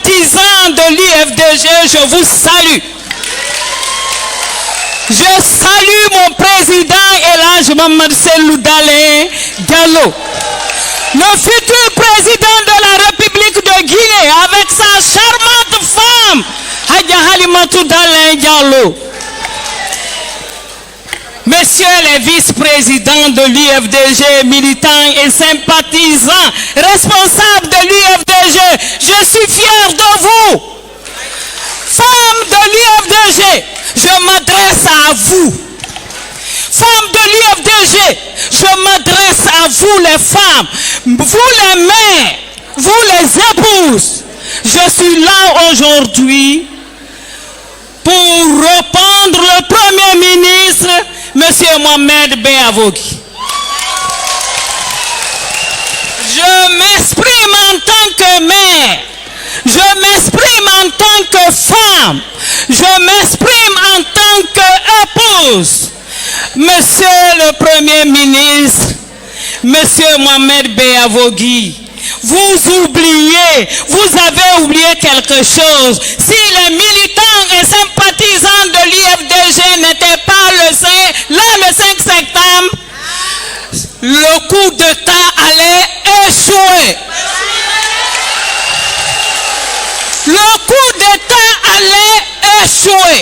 sympathisants de l'UFDG, je vous salue. Je salue mon président Elhadji Mamadou Cellou Dalein Diallo, le futur président de la République de Guinée, avec sa charmante femme, Hadja Halimatou Dalein Diallo. Messieurs les vice-présidents de l'UFDG, militants et sympathisants, responsables de l'UFDG, je suis fier de vous. Femmes de l'UFDG, je m'adresse à vous. Femmes de l'UFDG, je m'adresse à vous les femmes, vous les mères, vous les épouses. Je suis là aujourd'hui pour répondre le Premier ministre, M. Mohamed Ben Avogui. Je m'exprime en tant que mère, je m'exprime en tant que femme, je m'exprime en tant qu'épouse. Monsieur le Premier ministre, Monsieur Mohamed Ben Avogui, vous oubliez, vous avez oublié quelque chose. Si les militants et sympathisants de l'UFDG n'étaient pas le 5 septembre, le coup d'État allait échouer. Le coup d'État allait échouer.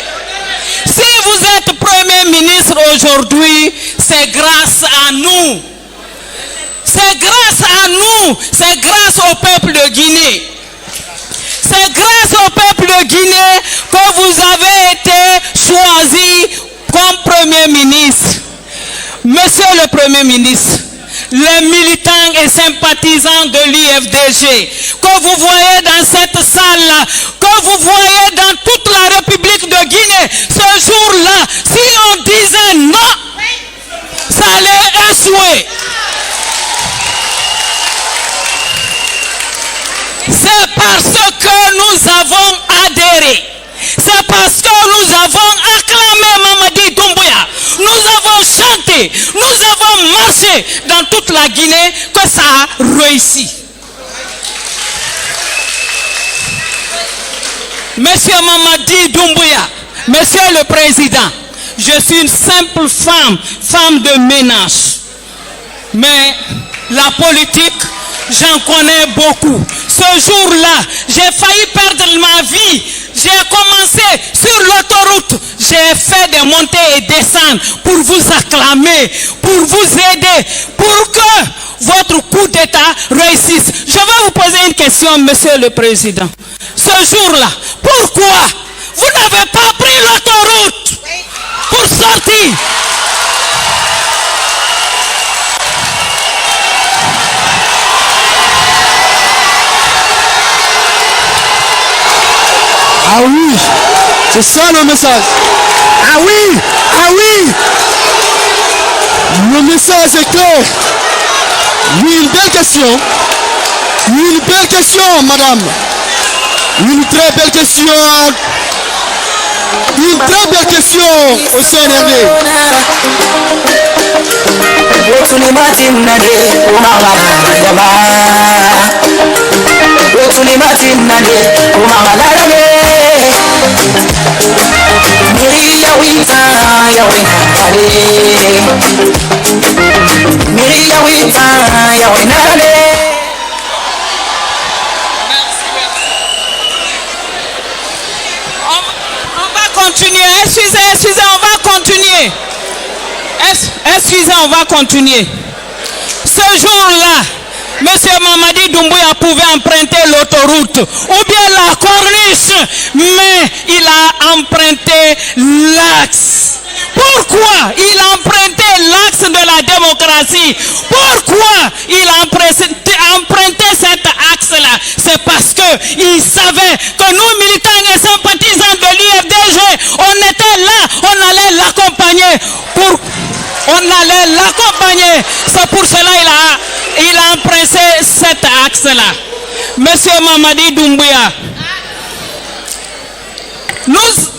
Si vous êtes Premier ministre aujourd'hui, c'est grâce à nous. C'est grâce à nous, c'est grâce au peuple de Guinée. C'est grâce au peuple de Guinée que vous avez été choisi comme Premier ministre. Monsieur le Premier ministre, les militants et sympathisants de l'UFDG, que vous voyez dans cette salle-là, que vous voyez dans toute la République de Guinée, ce jour-là, si on disait non, ça allait échouer. C'est parce que nous avons adhéré. C'est parce que nous avons acclamé Mamadi Doumbouya. Nous avons chanté, nous avons marché dans toute la Guinée que ça a réussi. Monsieur Mamadi Doumbouya, Monsieur le Président, je suis une simple femme de ménage. Mais la politique, j'en connais beaucoup. Ce jour-là, j'ai failli perdre ma vie. J'ai commencé sur l'autoroute. J'ai fait des montées et descentes pour vous acclamer, pour vous aider, pour que votre coup d'État réussisse. Je vais vous poser une question, Monsieur le Président. Ce jour-là, pourquoi vous n'avez pas pris l'autoroute pour sortir? Ah oui, c'est ça le message. Ah oui, ah oui. Le message est clair. Oui, une belle question. Une belle question, madame. Une très belle question. Une très belle question au CNRD. Excusez, on va continuer. Excusez, on va continuer. Ce jour-là, Monsieur Mamadi Doumbouya pouvait emprunter l'autoroute ou bien la corniche, mais il a emprunté l'axe. Pourquoi il a emprunté l'axe de la démocratie? Pourquoi il a emprunté cet axe-là? C'est parce qu'il savait que nous, militants et sympathisants de l'UFDG, on était là, on allait l'accompagner. C'est pour cela qu'il a emprunté cet axe-là. Monsieur Mamadi Doumbouya, Monsieur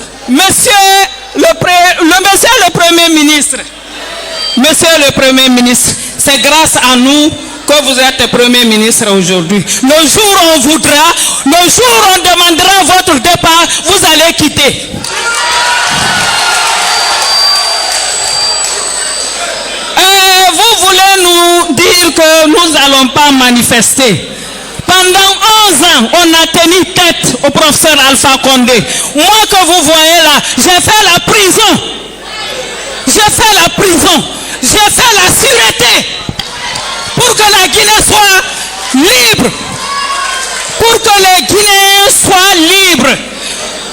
le Premier ministre, c'est grâce à nous que vous êtes Premier ministre aujourd'hui. Le jour où on voudra, le jour où on demandera votre départ, vous allez quitter. Vous voulez nous dire que nous n'allons pas manifester. Pendant 11 ans, on a tenu tête au professeur Alpha Condé. Moi que vous voyez là, j'ai fait la prison. J'ai fait la prison. J'ai fait la sûreté. Pour que la Guinée soit libre. Pour que les Guinéens soient libres.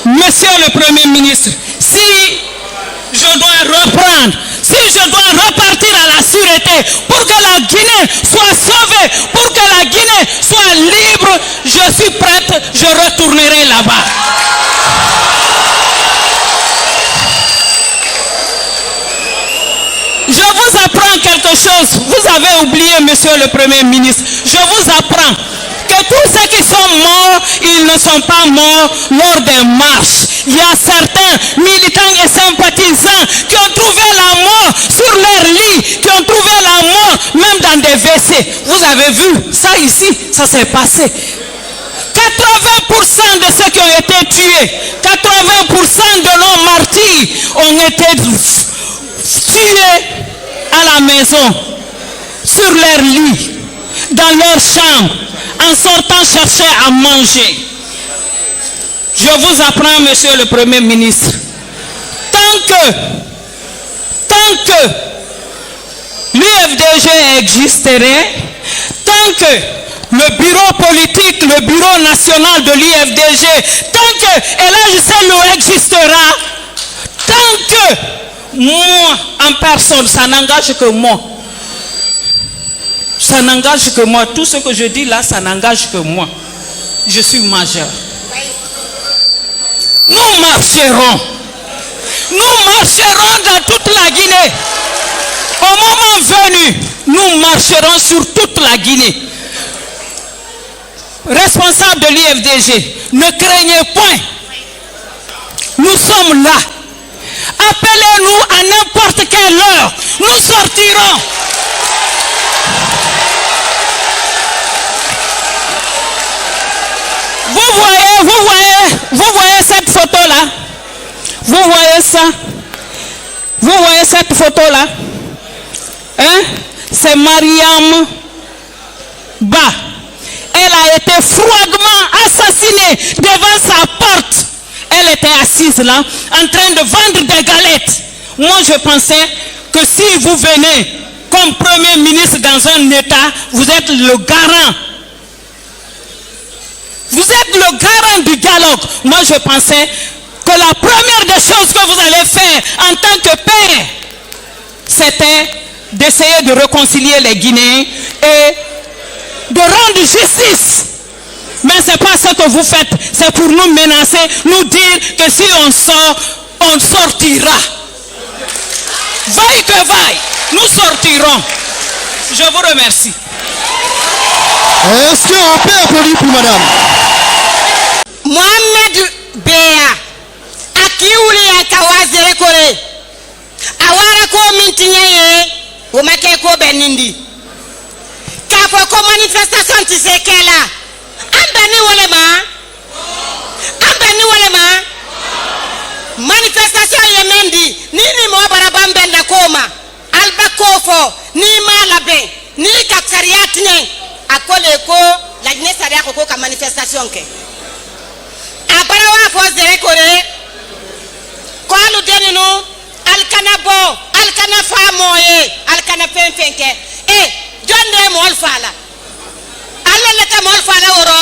Monsieur le Premier ministre, si je dois reprendre, si je dois repartir à la sûreté pour que la Guinée soit sauvée, pour que la Guinée soit libre, je suis prête, je retournerai là-bas. Je vous apprends quelque chose. Vous avez oublié, monsieur le Premier ministre. Je vous apprends que tous ceux qui sont morts, ils ne sont pas morts lors des marches. Il y a certains militants et sympathisants qui ont trouvé la mort sur leur lit, qui ont trouvé la mort même dans des WC. Vous avez vu ça ici, ça s'est passé. 80% de ceux qui ont été tués, 80% de nos martyrs ont été tués à la maison, sur leur lit, dans leur chambre, en sortant chercher à manger. Je vous apprends, monsieur le Premier ministre, tant que l'UFDG existerait, tant que le bureau politique, le bureau national de l'UFDG, tant que Elhadji Cellou existera, tant que moi, en personne, ça n'engage que moi. Ça n'engage que moi. Tout ce que je dis là, ça n'engage que moi. Je suis majeur. Nous marcherons. Nous marcherons dans toute la Guinée. Au moment venu, nous marcherons sur toute la Guinée. Responsable de l'UFDG, ne craignez point. Nous sommes là. Appelez-nous à n'importe quelle heure. Nous sortirons. Vous voyez cette photo-là? Vous voyez ça? Vous voyez cette photo-là? Hein? C'est Mariam Ba. Elle a été froidement assassinée devant sa porte. Elle était assise là, en train de vendre des galettes. Moi, je pensais que si vous venez comme Premier ministre dans un État, vous êtes le garant. Vous êtes le garant du dialogue. Moi, je pensais que la première des choses que vous allez faire en tant que père, c'était d'essayer de réconcilier les Guinéens et de rendre justice. Mais ce n'est pas ce que vous faites. C'est pour nous menacer, nous dire que si on sort, on sortira. Vaille que vaille, nous sortirons. Je vous remercie. Est-ce qu'on peut applaudir pour madame? Mohamed Beya akiuli akawazire kore awara ko mintinye o make ko benindi ka ko manifestation ti sekela ambani wale ma manifestation yemendi nini mo baraba mbenda koma alba kofo ni malabe ni kaksariat ne akole ko la Guinée saria ko ka manifestation ke abarawa fo zere kore ko alu deninu alkanabo alkana famoye alkana fenfenke jonde mo alfala allo le ta mo alfala oro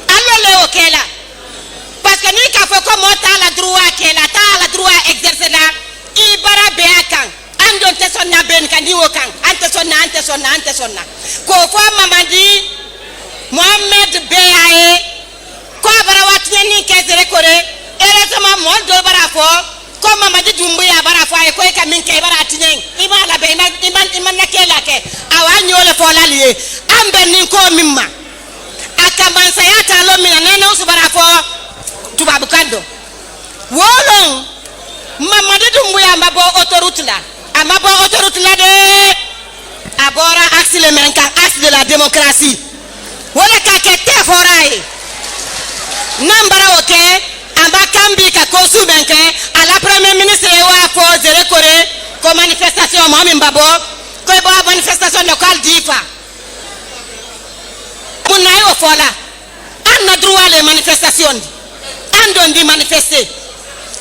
allo le okela parce que ni ka fo ko mo ta la droit kela ta la droit exercer la ibara be akan ando te sonna ben kan diwo kan ante sonna ko fo mamadi Mohamed Beya ko bara watnya ni kezere kore ere sama mo do bara fo ko mamadi dumbu ya bara fo ay ko ka min ke bara tinyen imala be iman nakela ke awanyo le fo lalie ambe ni ko mimma akaman sayata lo mina nene usu bara fo tubabu kando wolon mamadi dumbu ya mabo autoroute la de abora axe le menka axe de la démocratie wala ka ke te foraye nambara oke amba kambi ka kosu benke à la premier ministre wa ko zere kore ko manifestation mo mi mbabo ko bo manifestation locale difa munayo fola an na droit les manifestations an don di manifester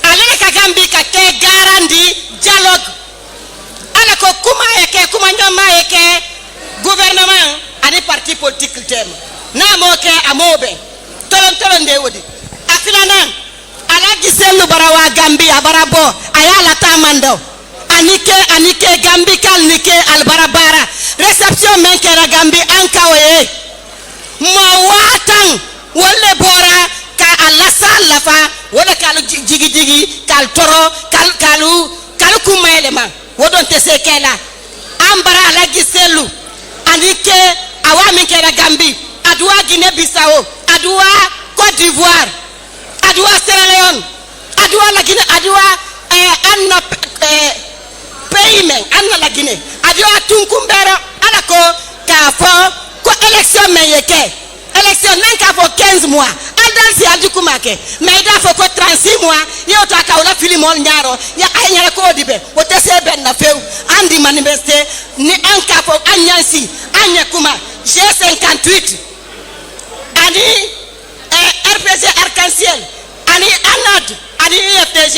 alele ka kambi ka ke garandi dialogue ala ko kuma nyoma yake gouvernement ani parti politique tem na mo ke amobe tolon de wodi afilana ala giselu barawa Gambia barabo ayala tamando anike Gambi kal nike albarabara réception men kera Gambi ankawe mo watan wolle bora ka alla salafa wala kal jigi kal toro kal kumaylema wodon te sekela ambara ala giselu anike awami kera Gambi adwa Guinée Bissau adwa Côte d'Ivoire adwa Sierra Leone adwa la Guinée adwa anna payment anna la Guinée adwa tunkumbero ala ko ka fo ko élection meyeke élection nan ka fo 15 mois aldan si aldi kumake mais da fo ko 36 mois yow ta ka wala filimol ñaro ya ay ñara ko dibe o tese ben na few andi manifester ni an ka fo anyansi anya kuma G58 ani RPG Arc-en-Ciel ani ANAD ani UFDG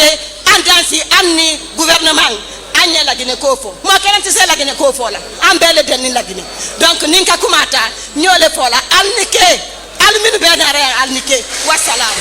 andansi anni gouvernement anya la Guinée kofo mo kenen tese la Guinée kofo la ambele den ni la Guinée donc ninka kumata ñole fola alnike alminu benare alnike wassalam